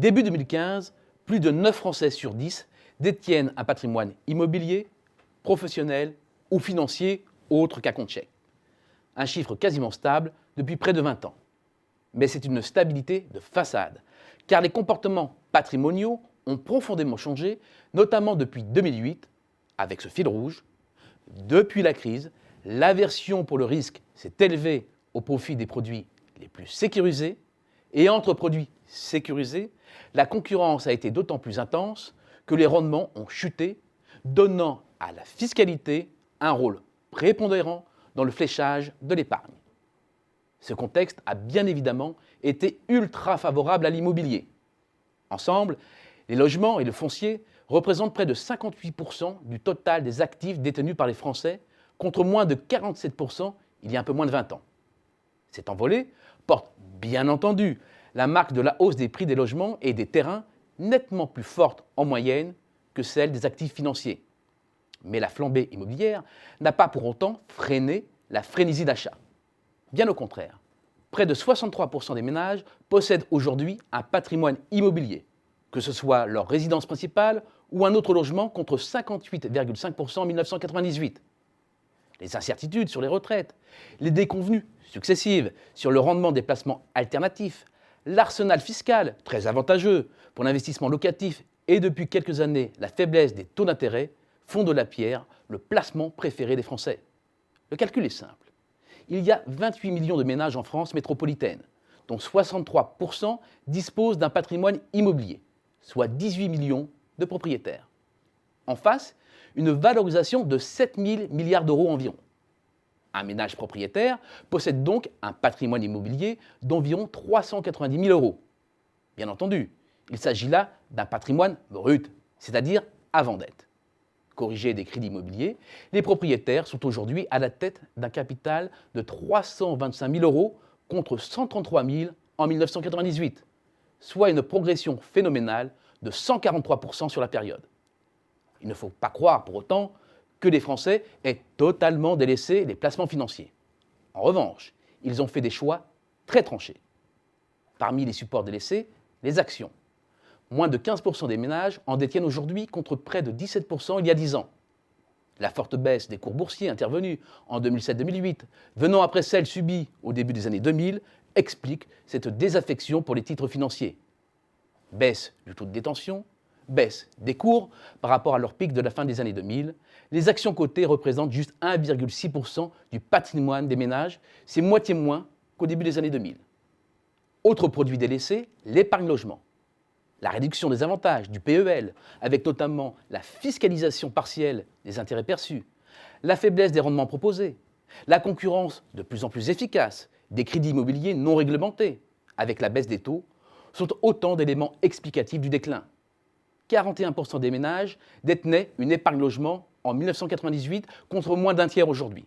Début 2015, plus de 9 Français sur 10 détiennent un patrimoine immobilier, professionnel ou financier autre qu'un compte chèque. Un chiffre quasiment stable depuis près de 20 ans. Mais c'est une stabilité de façade, car les comportements patrimoniaux ont profondément changé, notamment depuis 2008, avec ce fil rouge. Depuis la crise, l'aversion pour le risque s'est élevée au profit des produits les plus sécurisés, et entre produits sécurisés, la concurrence a été d'autant plus intense que les rendements ont chuté, donnant à la fiscalité un rôle prépondérant dans le fléchage de l'épargne. Ce contexte a bien évidemment été ultra favorable à l'immobilier. Ensemble, les logements et le foncier représentent près de 58% du total des actifs détenus par les Français, contre moins de 47% il y a un peu moins de 20 ans. Cette envolée porte bien entendu la marque de la hausse des prix des logements et des terrains nettement plus forte en moyenne que celle des actifs financiers. Mais la flambée immobilière n'a pas pour autant freiné la frénésie d'achat. Bien au contraire, près de 63% des ménages possèdent aujourd'hui un patrimoine immobilier, que ce soit leur résidence principale ou un autre logement contre 58,5% en 1998. Les incertitudes sur les retraites, les déconvenues successives sur le rendement des placements alternatifs, l'arsenal fiscal très avantageux pour l'investissement locatif et depuis quelques années la faiblesse des taux d'intérêt font de la pierre le placement préféré des Français. Le calcul est simple. Il y a 28 millions de ménages en France métropolitaine, dont 63% disposent d'un patrimoine immobilier, soit 18 millions de propriétaires. En face, une valorisation de 7 000 milliards d'euros environ. Un ménage propriétaire possède donc un patrimoine immobilier d'environ 390 000 euros. Bien entendu, il s'agit là d'un patrimoine brut, c'est-à-dire avant dette. Corrigé des crédits immobiliers, les propriétaires sont aujourd'hui à la tête d'un capital de 325 000 euros contre 133 000 en 1998, soit une progression phénoménale de 143% sur la période. Il ne faut pas croire pour autant que les Français aient totalement délaissé les placements financiers. En revanche, ils ont fait des choix très tranchés. Parmi les supports délaissés, les actions. Moins de 15% des ménages en détiennent aujourd'hui contre près de 17% il y a 10 ans. La forte baisse des cours boursiers intervenue en 2007-2008, venant après celle subie au début des années 2000, explique cette désaffection pour les titres financiers. Baisse du taux de détention, baisse des cours par rapport à leur pic de la fin des années 2000, les actions cotées représentent juste 1,6% du patrimoine des ménages, c'est moitié moins qu'au début des années 2000. Autre produit délaissé, l'épargne logement. La réduction des avantages du PEL, avec notamment la fiscalisation partielle des intérêts perçus, la faiblesse des rendements proposés, la concurrence de plus en plus efficace des crédits immobiliers non réglementés, avec la baisse des taux, sont autant d'éléments explicatifs du déclin. 41% des ménages détenaient une épargne logement en 1998 contre moins d'un tiers aujourd'hui.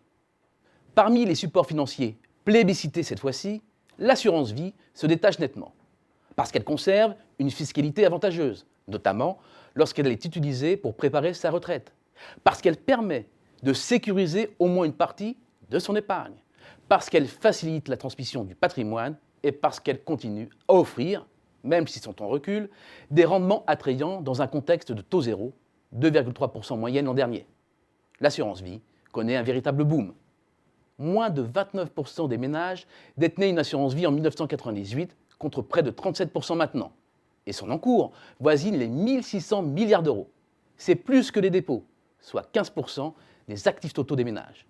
Parmi les supports financiers plébiscités cette fois-ci, l'assurance vie se détache nettement, parce qu'elle conserve une fiscalité avantageuse, notamment lorsqu'elle est utilisée pour préparer sa retraite, parce qu'elle permet de sécuriser au moins une partie de son épargne, parce qu'elle facilite la transmission du patrimoine et parce qu'elle continue à offrir, même si sont en recul, des rendements attrayants dans un contexte de taux zéro, 2,3% moyenne l'an dernier. L'assurance vie connaît un véritable boom. Moins de 29% des ménages détenaient une assurance vie en 1998 contre près de 37% maintenant. Et son encours voisine les 1600 milliards d'euros. C'est plus que les dépôts, soit 15% des actifs totaux des ménages.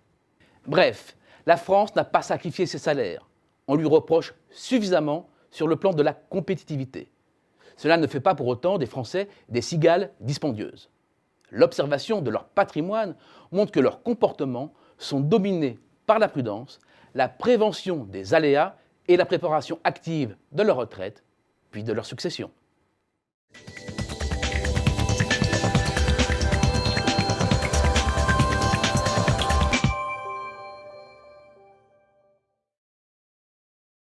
Bref, la France n'a pas sacrifié ses salaires. On lui reproche suffisamment sur le plan de la compétitivité. Cela ne fait pas pour autant des Français des cigales dispendieuses. L'observation de leur patrimoine montre que leurs comportements sont dominés par la prudence, la prévention des aléas et la préparation active de leur retraite, puis de leur succession.